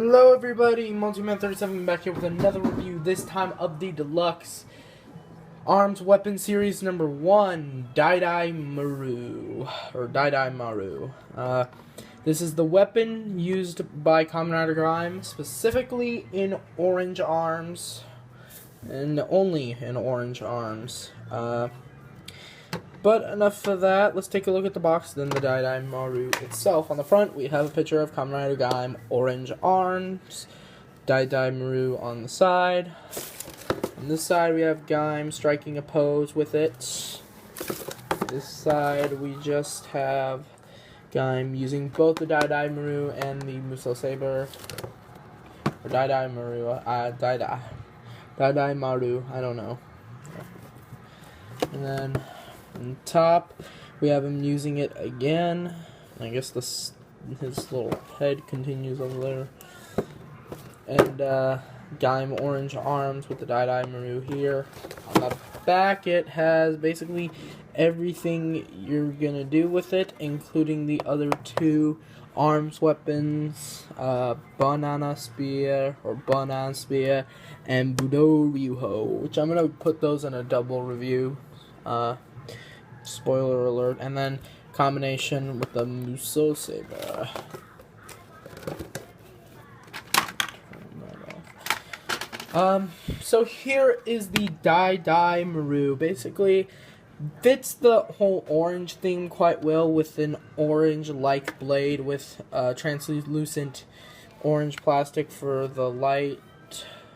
Hello everybody, Multiman37 back here with another review, this time of the Deluxe Arms Weapon Series number 1, Daidaimaru, or Daidaimaru. This is the weapon used by Kamen Rider Gaim, specifically in orange arms, and only in orange arms. But enough of that, let's take a look at the box, then the Daidaimaru itself. On the front, we have a picture of Kamen Rider Gaim, orange arms, Daidaimaru on the side. On this side, we have Gaim striking a pose with it. This side, we just have Gaim using both the Daidaimaru and the Muso Saber. Or Daidaimaru, Daidaimaru, I don't know. And then on top, we have him using it again. I guess his little head continues over there. And Gaim orange arms with the Daidaimaru here. On the back, it has basically everything you're gonna do with it, including the other two arms weapons, Banana Spear and Budo Ryuho, which I'm gonna put those in a double review. Spoiler alert, and then combination with the Muso Saber. So here is the Daidaimaru. Basically, fits the whole orange theme quite well with an orange-like blade with translucent orange plastic for the light,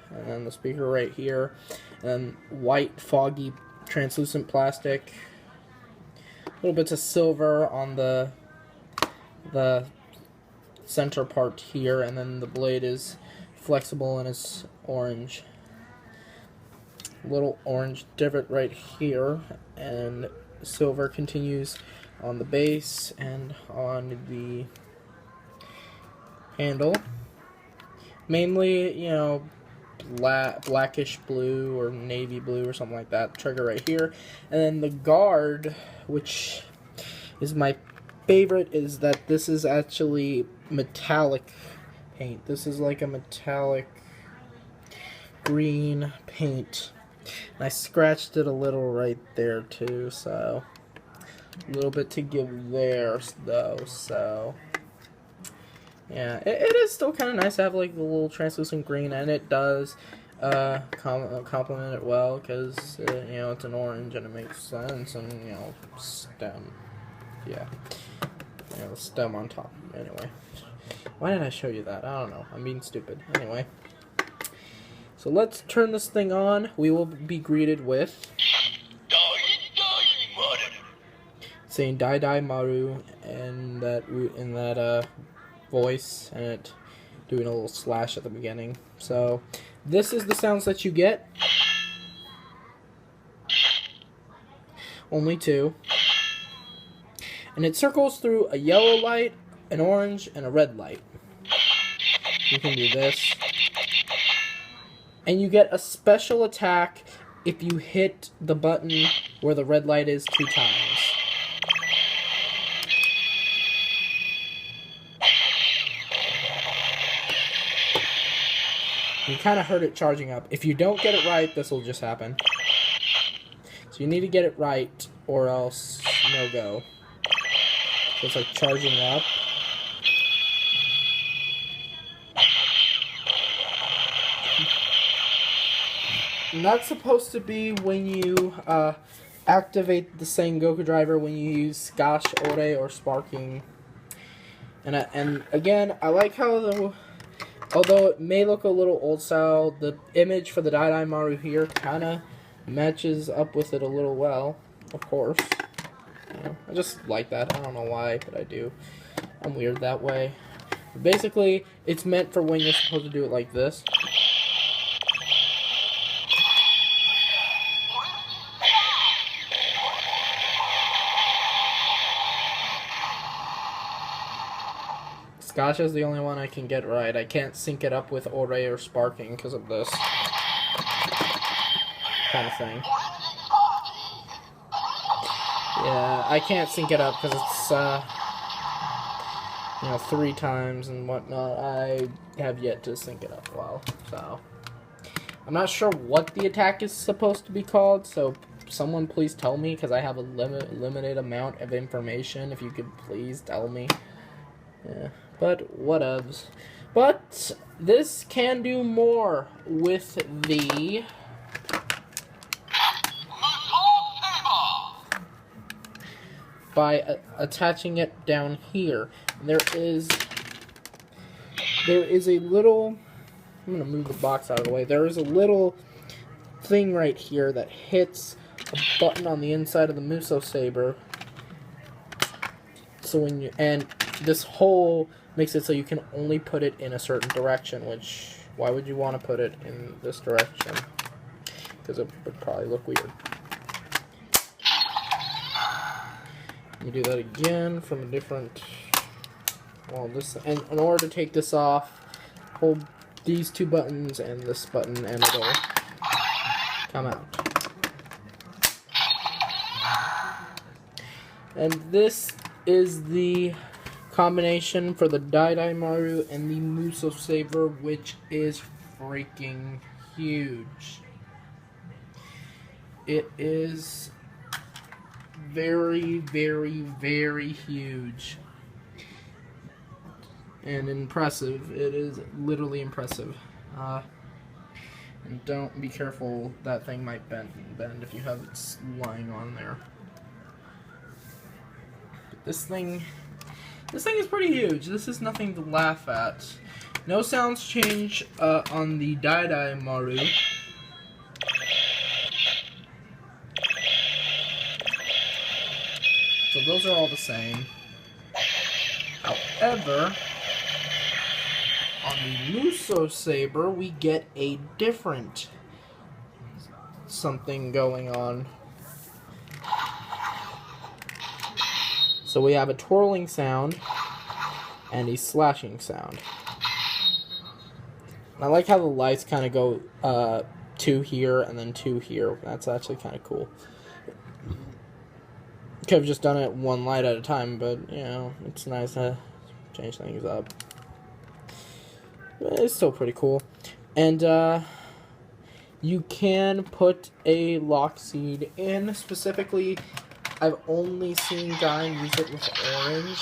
and then the speaker right here, and then white, foggy, translucent plastic. Little bits of silver on the center part here, and then the blade is flexible and it's orange. Little orange divot right here, and silver continues on the base and on the handle. Mainly, you know, blackish blue or navy blue or something like that. Trigger right here, and then the guard, which is my favorite, is that this is actually metallic paint. This is like a metallic green paint, and I scratched it a little right there too, so a little bit to give there though. So yeah, it is still kind of nice to have like the little translucent green, and it does complement it well, because you know, it's an orange and it makes sense, and you know, stem, yeah, you know, stem on top. Anyway, why did I show you that? I don't know, I'm being stupid. Anyway, so let's turn this thing on. We will be greeted with saying Daidaimaru in that voice, and it doing a little slash at the beginning. So this is the sounds that you get. Only two. And it circles through a yellow light, an orange, and a red light. You can do this. And you get a special attack if you hit the button where the red light is 2 times. You kind of heard it charging up. If you don't get it right, this will just happen. So you need to get it right, or else no go. So it's like charging up. And that's supposed to be when you activate the Sengoku driver when you use Gash, Ore, or Sparking. And again, I like how although it may look a little old style, the image for the Daidaimaru here kind of matches up with it a little well, of course. You know, I just like that. I don't know why, but I do. I'm weird that way. But basically, it's meant for when you're supposed to do it like this. Scotch is the only one I can get right. I can't sync it up with Ore or Sparking because of this kind of thing. Yeah, I can't sync it up because 3 times and whatnot. I have yet to sync it up well, so I'm not sure what the attack is supposed to be called, so someone please tell me, because I have a limited amount of information. If you could please tell me. Yeah, but whatevs. But this can do more with the by attaching it down here. There is a little, I'm gonna move the box out of the way. There is a little thing right here that hits a button on the inside of the Muso Saber. So when you, and this hole makes it so you can only put it in a certain direction, which, why would you want to put it in this direction? Because it would probably look weird. Let me do that again from a different, well, this, and in order to take this off, hold these 2 buttons and this button and it'll come out. And this is the combination for the Daidaimaru and the Muso Saber, which is freaking huge. It is very, very, very huge. And impressive. It is literally impressive. And don't be careful, that thing might bend if you have it lying on there. But this thing is pretty huge. This is nothing to laugh at. No sounds change on the Daidaimaru. So those are all the same. However, on the Muso Saber, we get a different something going on. So we have a twirling sound and a slashing sound. And I like how the lights kind of go 2 here and then 2 here. That's actually kind of cool. Could have just done it 1 light at a time, but you know, it's nice to change things up. But it's still pretty cool. And you can put a lock seed in. Specifically, I've only seen gaim use it with orange,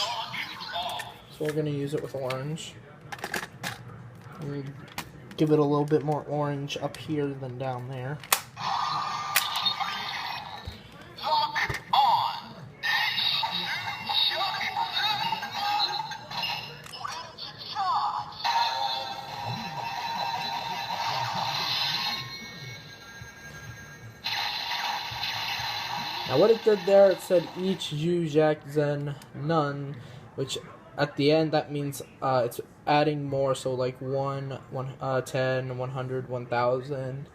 so we're going to use it with orange. Give it a little bit more orange up here than down there. Now what it did there, it said each Jujak Zen none, which at the end that means it's adding more, so like 10, 100, 1000,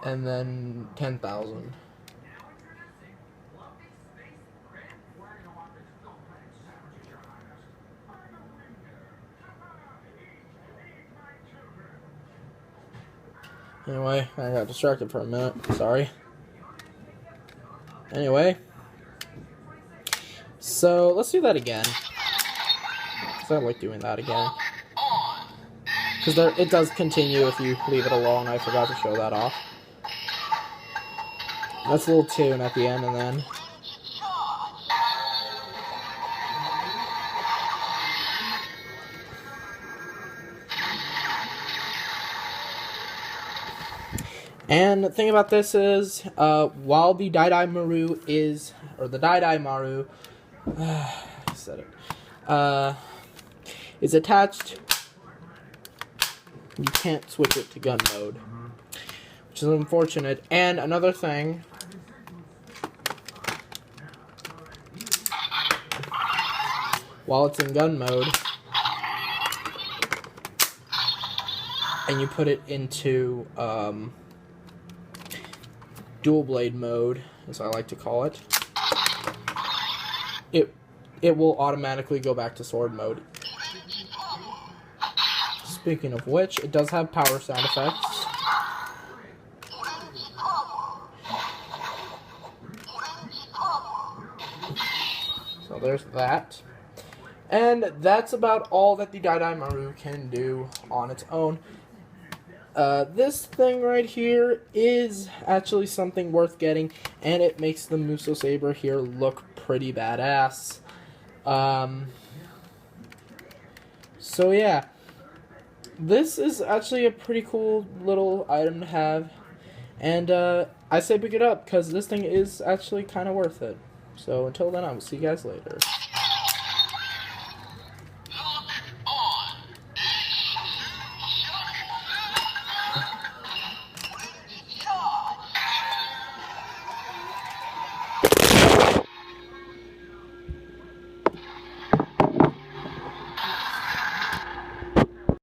and then 10,000. Anyway, I got distracted for a minute, sorry. Anyway, so let's do that again. Because I like doing that again. Because it does continue if you leave it alone. I forgot to show that off. That's a little tune at the end, and then and the thing about this is, while the Daidaimaru is, or the Daidaimaru, I said it, is attached, you can't switch it to gun mode, which is unfortunate. And another thing, while it's in gun mode, and you put it into, dual blade mode, as I like to call it, it will automatically go back to sword mode. Speaking of which, it does have power sound effects. So there's that. And that's about all that the Daidaimaru can do on its own. This thing right here is actually something worth getting, and it makes the Muso Saber here look pretty badass. So yeah, this is actually a pretty cool little item to have, and I say pick it up because this thing is actually kind of worth it. So until then, I will see you guys later.